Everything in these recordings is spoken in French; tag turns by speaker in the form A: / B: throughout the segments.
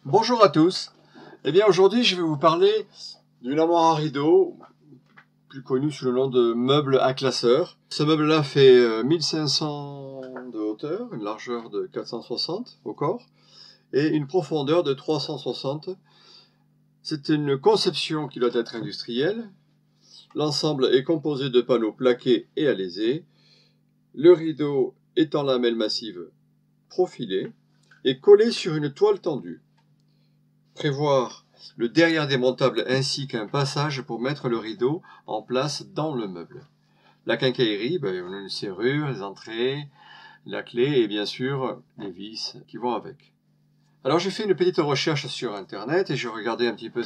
A: Bonjour à tous. Eh bien aujourd'hui je vais vous parler d'une armoire à rideaux, plus connue sous le nom de meuble à classeur. Ce meuble-là fait 1500 de hauteur, une largeur de 460 au corps et une profondeur de 360. C'est une conception qui doit être industrielle. L'ensemble est composé de panneaux plaqués et alésés. Le rideau est en lamelles massives profilées et collé sur une toile tendue. Prévoir le derrière démontable ainsi qu'un passage pour mettre le rideau en place dans le meuble. La quincaillerie, on a une serrure, les entrées, la clé et bien sûr les vis qui vont avec. Alors j'ai fait une petite recherche sur internet et j'ai regardé un petit peu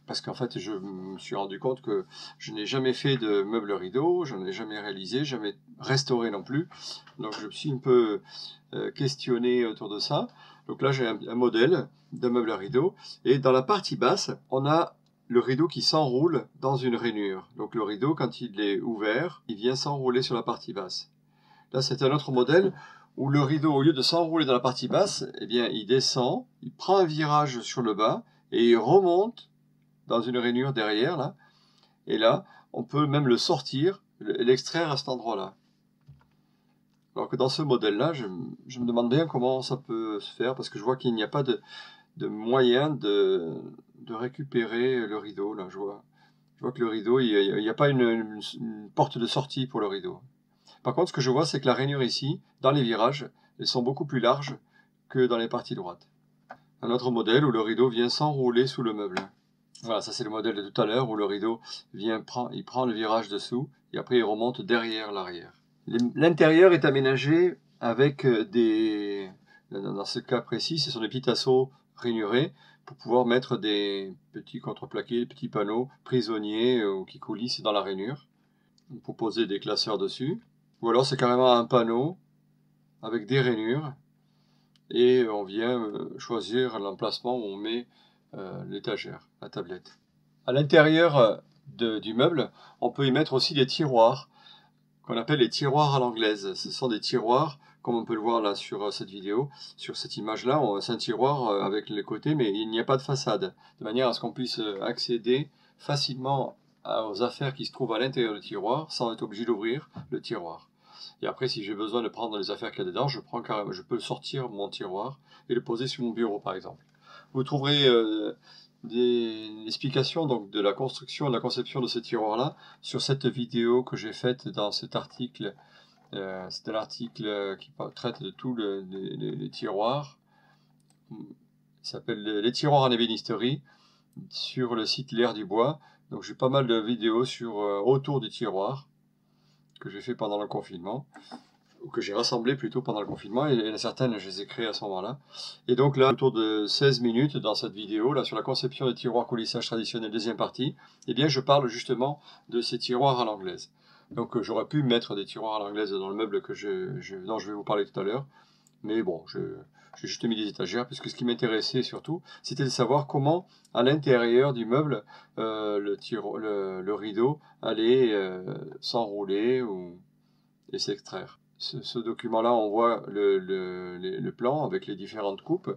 A: parce qu'en fait je me suis rendu compte que je n'ai jamais fait de meuble rideau, je n'en ai jamais réalisé, jamais restauré non plus. Donc je me suis un peu questionné autour de ça. Donc là j'ai un modèle de meuble à rideau et dans la partie basse on a le rideau qui s'enroule dans une rainure. Donc le rideau quand il est ouvert il vient s'enrouler sur la partie basse. Là c'est un autre modèle où le rideau au lieu de s'enrouler dans la partie basse, eh bien il descend, il prend un virage sur le bas et il remonte dans une rainure derrière là, et là on peut même le sortir, l'extraire à cet endroit là. Alors que dans ce modèle là je me demande bien comment ça peut se faire parce que je vois qu'il n'y a pas de moyen de récupérer le rideau là. Je vois que le rideau il n'y a pas une porte de sortie pour le rideau. Par contre ce que je vois c'est que la rainure ici dans les virages elles sont beaucoup plus larges que dans les parties droites. Un autre modèle où le rideau vient s'enrouler sous le meuble. Voilà, ça c'est le modèle de tout à l'heure où le rideau il prend le virage dessous et après il remonte derrière l'arrière. L'intérieur est aménagé avec dans ce cas précis, ce sont des petits tasseaux rainurés pour pouvoir mettre des petits contreplaqués, des petits panneaux prisonniers ou qui coulissent dans la rainure pour poser des classeurs dessus. Ou alors c'est carrément un panneau avec des rainures et on vient choisir l'emplacement où on met l'étagère, la tablette. À l'intérieur du meuble, on peut y mettre aussi des tiroirs qu'on appelle les tiroirs à l'anglaise. Ce sont des tiroirs, comme on peut le voir là sur cette vidéo, sur cette image-là, c'est un tiroir avec les côtés, mais il n'y a pas de façade, de manière à ce qu'on puisse accéder facilement aux affaires qui se trouvent à l'intérieur du tiroir, sans être obligé d'ouvrir le tiroir. Et après, si j'ai besoin de prendre les affaires qu'il y a dedans, je peux sortir mon tiroir et le poser sur mon bureau, par exemple. Vous trouverez des explications donc de la construction et de la conception de ces tiroirs-là sur cette vidéo que j'ai faite dans cet article. C'est un article qui traite de tous les tiroirs. Il s'appelle Les tiroirs en ébénisterie sur le site L'Air du Bois. Donc j'ai pas mal de vidéos autour du tiroir que j'ai fait pendant le confinement, ou que j'ai rassemblé plutôt pendant le confinement, et certaines je les ai créées à ce moment-là. Et donc là, autour de 16 minutes dans cette vidéo, là sur la conception des tiroirs coulissage traditionnels, deuxième partie, eh bien je parle justement de ces tiroirs à l'anglaise. Donc j'aurais pu mettre des tiroirs à l'anglaise dans le meuble dont je vais vous parler tout à l'heure, mais bon, j'ai juste mis des étagères, parce que ce qui m'intéressait surtout, c'était de savoir comment, à l'intérieur du meuble, le rideau allait s'enrouler et s'extraire. Ce document-là, on voit le plan avec les différentes coupes,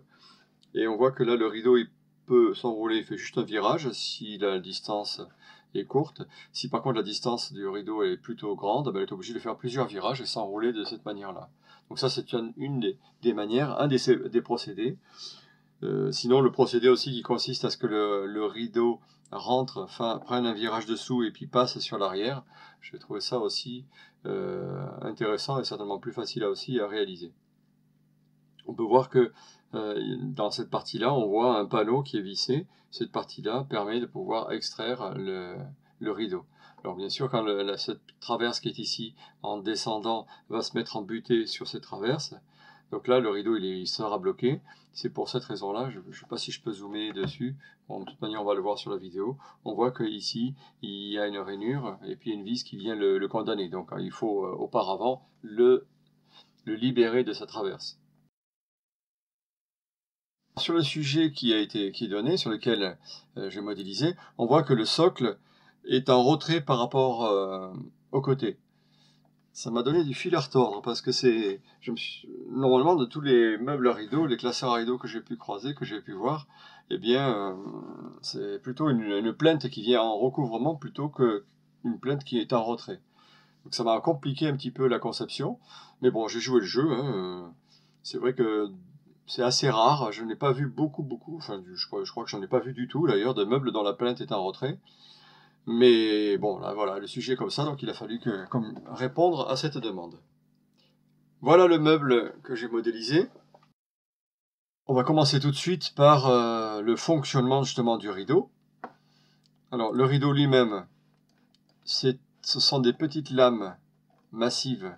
A: et on voit que là, le rideau, il peut s'enrouler, il fait juste un virage si la distance est courte. Si par contre la distance du rideau est plutôt grande, elle est obligée de faire plusieurs virages et s'enrouler de cette manière-là. Donc ça, c'est une des manières, un des procédés. Sinon, le procédé aussi qui consiste à ce que le rideau rentre, prenne un virage dessous et puis passe sur l'arrière, je vais trouver ça aussi intéressant et certainement plus facile aussi à réaliser. On peut voir que dans cette partie-là, on voit un panneau qui est vissé. Cette partie-là permet de pouvoir extraire le rideau. Alors bien sûr, quand cette traverse qui est ici, en descendant, va se mettre en butée sur cette traverse, donc là, le rideau, il sera bloqué. C'est pour cette raison-là, je ne sais pas si je peux zoomer dessus. Bon, de toute manière, on va le voir sur la vidéo. On voit qu'ici, il y a une rainure et puis une vis qui vient le condamner. Donc, il faut auparavant le libérer de sa traverse. Sur le sujet qui est donné, sur lequel j'ai modélisé, on voit que le socle est en retrait par rapport au côté. ça m'a donné du fil à retordre parce que normalement de tous les meubles à rideaux, les classeurs à rideaux que j'ai pu croiser, que j'ai pu voir, eh bien c'est plutôt une plainte qui vient en recouvrement plutôt qu'une plainte qui est en retrait. Donc ça m'a compliqué un petit peu la conception, mais bon, j'ai joué le jeu, hein. C'est vrai que c'est assez rare, je n'ai pas vu beaucoup, enfin je crois que j'en ai pas vu du tout d'ailleurs, de meubles dont la plainte est en retrait. Mais bon, là voilà, le sujet est comme ça, donc il a fallu répondre à cette demande. Voilà le meuble que j'ai modélisé. On va commencer tout de suite par le fonctionnement justement du rideau. Alors le rideau lui-même, ce sont des petites lames massives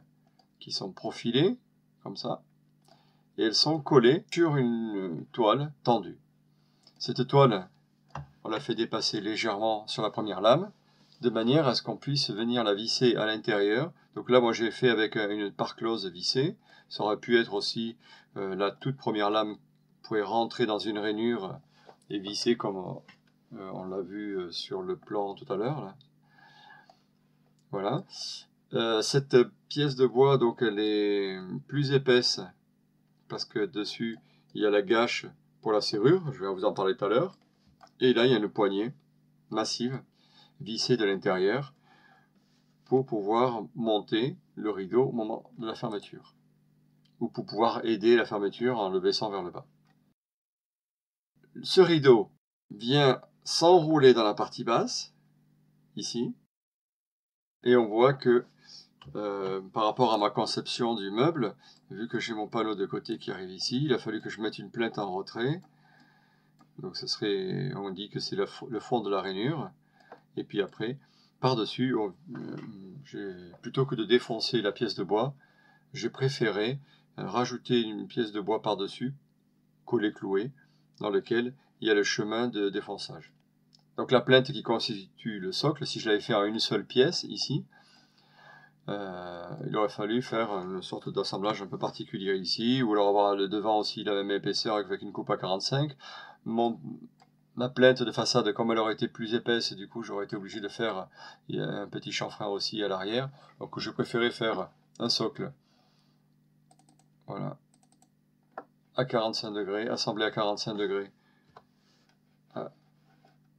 A: qui sont profilées, comme ça, et elles sont collées sur une toile tendue. Cette toile, on la fait dépasser légèrement sur la première lame, de manière à ce qu'on puisse venir la visser à l'intérieur. Donc là, moi j'ai fait avec une parclose vissée. Ça aurait pu être aussi la toute première lame pouvait rentrer dans une rainure et visser comme on l'a vu sur le plan tout à l'heure. Voilà. Cette pièce de bois, donc elle est plus épaisse parce que dessus il y a la gâche pour la serrure. Je vais vous en parler tout à l'heure. Et là, il y a une poignée massive vissée de l'intérieur pour pouvoir monter le rideau au moment de la fermeture, ou pour pouvoir aider la fermeture en le baissant vers le bas. Ce rideau vient s'enrouler dans la partie basse, ici, et on voit que par rapport à ma conception du meuble, vu que j'ai mon panneau de côté qui arrive ici, il a fallu que je mette une plainte en retrait. Donc on dit que c'est le fond de la rainure, et puis après, par-dessus, plutôt que de défoncer la pièce de bois, j'ai préféré rajouter une pièce de bois par-dessus, collée, clouée, dans lequel il y a le chemin de défonçage. Donc la plainte qui constitue le socle, si je l'avais fait en une seule pièce, ici, il aurait fallu faire une sorte d'assemblage un peu particulier ici, ou alors avoir le devant aussi la même épaisseur avec une coupe à 45. Ma plainte de façade, comme elle aurait été plus épaisse, du coup j'aurais été obligé de faire un petit chanfrein aussi à l'arrière. Donc je préférais faire un socle, voilà, à 45 degrés, assemblé à 45 degrés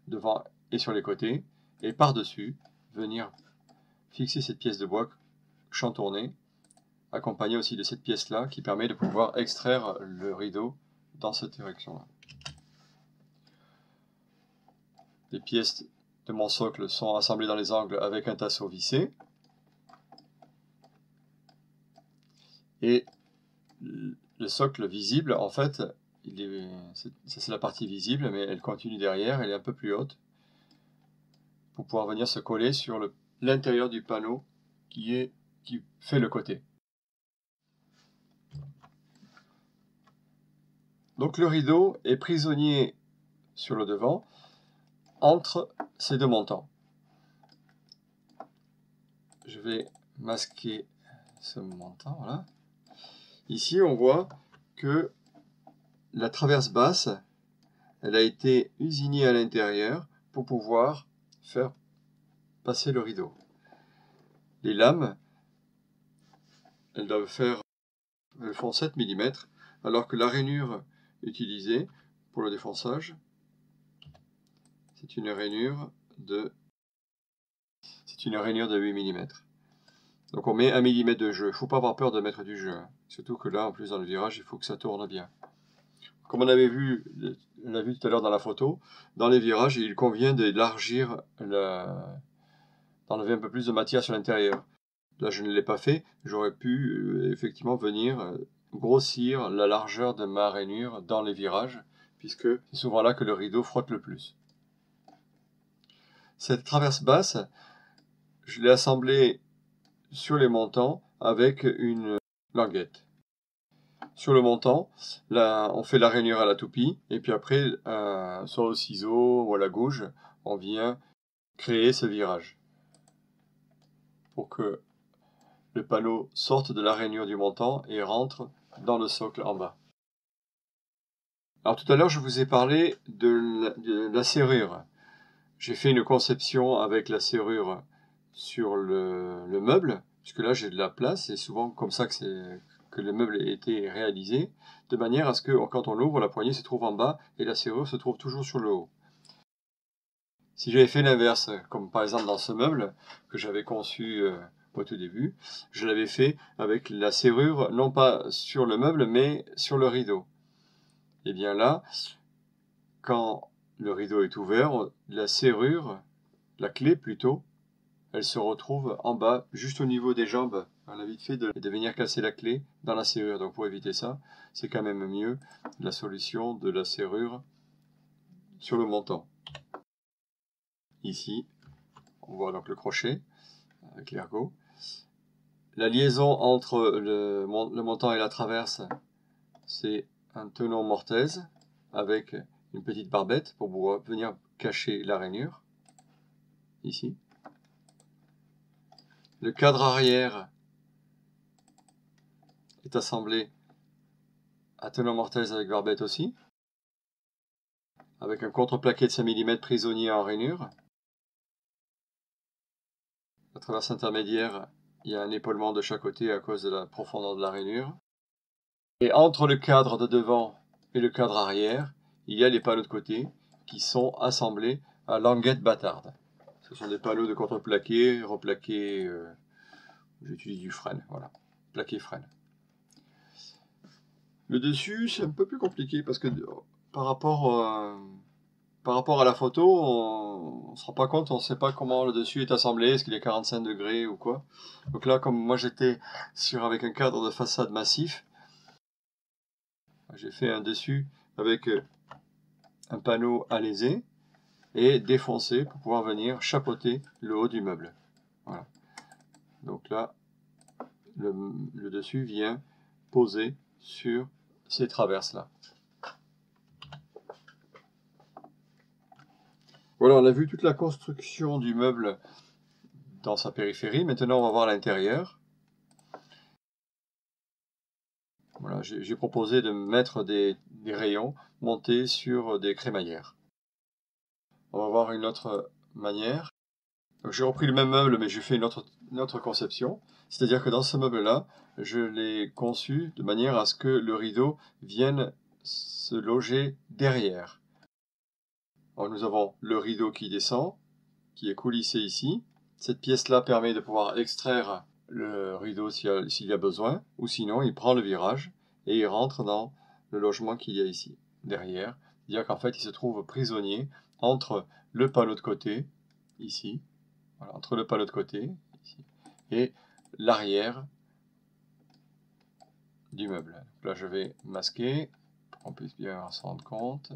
A: devant et sur les côtés, et par-dessus venir fixer cette pièce de bois chantournée, accompagnée aussi de cette pièce-là qui permet de pouvoir extraire le rideau dans cette direction-là. Les pièces de mon socle sont assemblées dans les angles avec un tasseau vissé. Et le socle visible, en fait, c'est la partie visible, mais elle continue derrière, elle est un peu plus haute, pour pouvoir venir se coller sur l'intérieur du panneau qui fait le côté. Donc le rideau est prisonnier sur le devant, entre ces deux montants. Je vais masquer ce montant, voilà. Ici, on voit que la traverse basse, elle a été usinée à l'intérieur pour pouvoir faire passer le rideau. Les lames, elles font 7 mm, alors que la rainure utilisée pour le défonçage, c'est une rainure de 8 mm. Donc on met 1 mm de jeu. Il ne faut pas avoir peur de mettre du jeu, hein. Surtout que là, en plus dans le virage, il faut que ça tourne bien. Comme on l'a vu tout à l'heure dans la photo, dans les virages, il convient d'élargir, d'enlever un peu plus de matière sur l'intérieur. Là, je ne l'ai pas fait. J'aurais pu effectivement venir grossir la largeur de ma rainure dans les virages, puisque c'est souvent là que le rideau frotte le plus. Cette traverse basse, je l'ai assemblée sur les montants avec une languette. Sur le montant, là, on fait la rainure à la toupie, et puis après, soit au ciseau ou à la gouge, on vient créer ce virage pour que le panneau sorte de la rainure du montant et rentre dans le socle en bas. Alors tout à l'heure, je vous ai parlé de la serrure. J'ai fait une conception avec la serrure sur le meuble, puisque là j'ai de la place, c'est souvent comme ça que le meuble a été réalisé, de manière à ce que quand on l'ouvre, la poignée se trouve en bas et la serrure se trouve toujours sur le haut. Si j'avais fait l'inverse, comme par exemple dans ce meuble que j'avais conçu au tout début, je l'avais fait avec la serrure non pas sur le meuble mais sur le rideau. Et bien là, quand le rideau est ouvert, la serrure, la clé plutôt, elle se retrouve en bas, juste au niveau des jambes. On a vite fait de venir casser la clé dans la serrure. Donc pour éviter ça, c'est quand même mieux la solution de la serrure sur le montant. Ici, on voit donc le crochet avec l'ergot. La liaison entre le montant et la traverse, c'est un tenon mortaise avec une petite barbette pour pouvoir venir cacher la rainure. Ici. Le cadre arrière est assemblé à tenon mortaise avec barbette aussi, avec un contreplaqué de 5 mm prisonnier en rainure. La traverse intermédiaire, il y a un épaulement de chaque côté à cause de la profondeur de la rainure. Et entre le cadre de devant et le cadre arrière, il y a les panneaux de côté qui sont assemblés à languette bâtarde. Ce sont des panneaux de contreplaqué, replaqué, j'utilise du frêne, voilà, plaqué frêne. Le dessus, c'est un peu plus compliqué parce que par rapport à la photo, on ne se rend pas compte, on ne sait pas comment le dessus est assemblé, est-ce qu'il est 45 degrés ou quoi. Donc là, comme moi j'étais avec un cadre de façade massif, j'ai fait un dessus avec un panneau alésé et défoncé pour pouvoir venir chapeauter le haut du meuble. Voilà. Donc là, le dessus vient poser sur ces traverses-là. Voilà, on a vu toute la construction du meuble dans sa périphérie. Maintenant, on va voir l'intérieur. Voilà, j'ai proposé de mettre des rayons montés sur des crémaillères. On va voir une autre manière. J'ai repris le même meuble, mais j'ai fait une autre conception. C'est-à-dire que dans ce meuble-là, je l'ai conçu de manière à ce que le rideau vienne se loger derrière. Alors, nous avons le rideau qui descend, qui est coulissé ici. Cette pièce-là permet de pouvoir extraire le rideau s'il y a besoin, ou sinon il prend le virage et il rentre dans le logement qu'il y a ici, derrière. C'est-à-dire qu'en fait il se trouve prisonnier entre le panneau de côté, ici, voilà, entre le panneau de côté, ici, et l'arrière du meuble. Donc là je vais masquer pour qu'on puisse bien s'en rendre compte.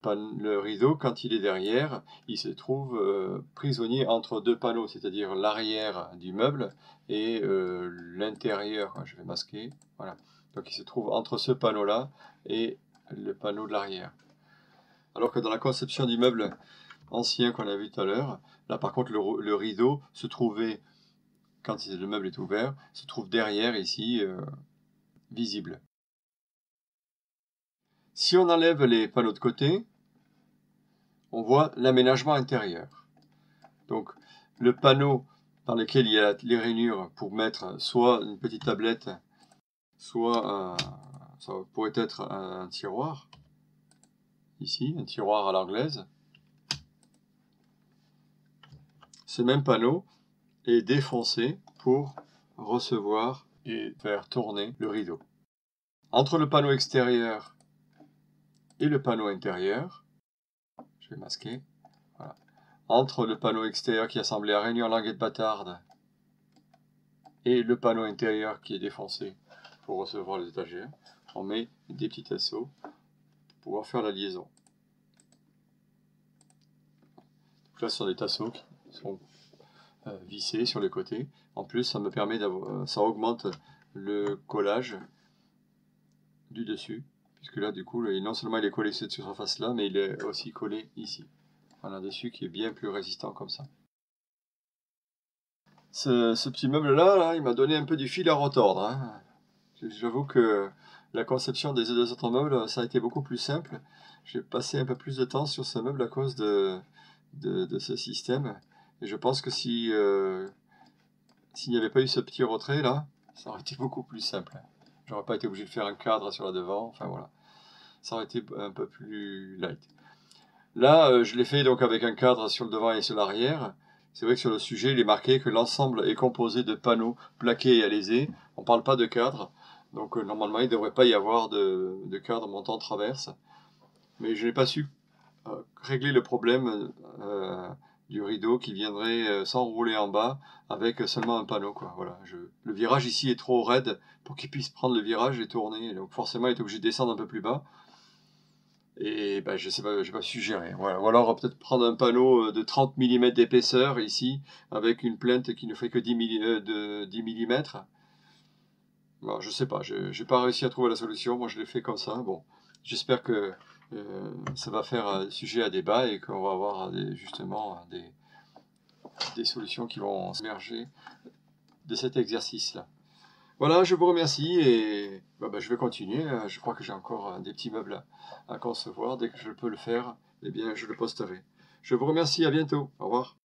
A: Le rideau, quand il est derrière, il se trouve prisonnier entre deux panneaux, c'est-à-dire l'arrière du meuble et l'intérieur. Je vais masquer. Voilà. Donc il se trouve entre ce panneau-là et le panneau de l'arrière. Alors que dans la conception du meuble ancien qu'on a vu tout à l'heure, là par contre le rideau se trouvait, quand le meuble est ouvert, se trouve derrière ici, visible. Si on enlève les panneaux de côté, on voit l'aménagement intérieur. Donc le panneau dans lequel il y a les rainures pour mettre soit une petite tablette, soit ça pourrait être un tiroir, ici, un tiroir à l'anglaise. Ce même panneau est défoncé pour recevoir et faire tourner le rideau. Entre le panneau extérieur et le panneau intérieur, je vais masquer, voilà. Entre le panneau extérieur qui est assemblé à rainure languette bâtarde et le panneau intérieur qui est défoncé pour recevoir les étagères, on met des petits tasseaux pour pouvoir faire la liaison. Donc là, ce sont des tasseaux qui sont vissés sur les côtés. En plus, ça me permet ça augmente le collage du dessus, puisque là, du coup, non seulement il est collé sur cette surface-là, mais il est aussi collé ici. On a un dessus qui est bien plus résistant comme ça. Ce petit meuble-là, il m'a donné un peu du fil à retordre. Hein. J'avoue que la conception des deux autres meubles, ça a été beaucoup plus simple. J'ai passé un peu plus de temps sur ce meuble à cause de ce système. Et je pense que si s'il n'y avait pas eu ce petit retrait là, ça aurait été beaucoup plus simple. J'aurais pas été obligé de faire un cadre sur la devant, enfin voilà. Ça aurait été un peu plus light. Là, je l'ai fait donc avec un cadre sur le devant et sur l'arrière. C'est vrai que sur le sujet, il est marqué que l'ensemble est composé de panneaux plaqués et alésés. On ne parle pas de cadre. Donc normalement, il ne devrait pas y avoir de cadre montant traverse. Mais je n'ai pas su régler le problème du rideau qui viendrait s'enrouler en bas avec seulement un panneau, quoi. Voilà, le virage ici est trop raide pour qu'il puisse prendre le virage et tourner. Donc forcément, il est obligé de descendre un peu plus bas. Et ben, je sais pas, j'ai pas su gérer. Voilà. Ou alors peut-être prendre un panneau de 30 mm d'épaisseur ici, avec une plainte qui ne fait que 10 mm. Bon, je sais pas, j'ai pas réussi à trouver la solution. Moi, je l'ai fait comme ça. Bon, j'espère que ça va faire sujet à débat et qu'on va avoir justement des solutions qui vont émerger de cet exercice-là. Voilà, je vous remercie et je vais continuer. Je crois que j'ai encore des petits meubles à concevoir. Dès que je peux le faire, eh bien, je le posterai. Je vous remercie, à bientôt. Au revoir.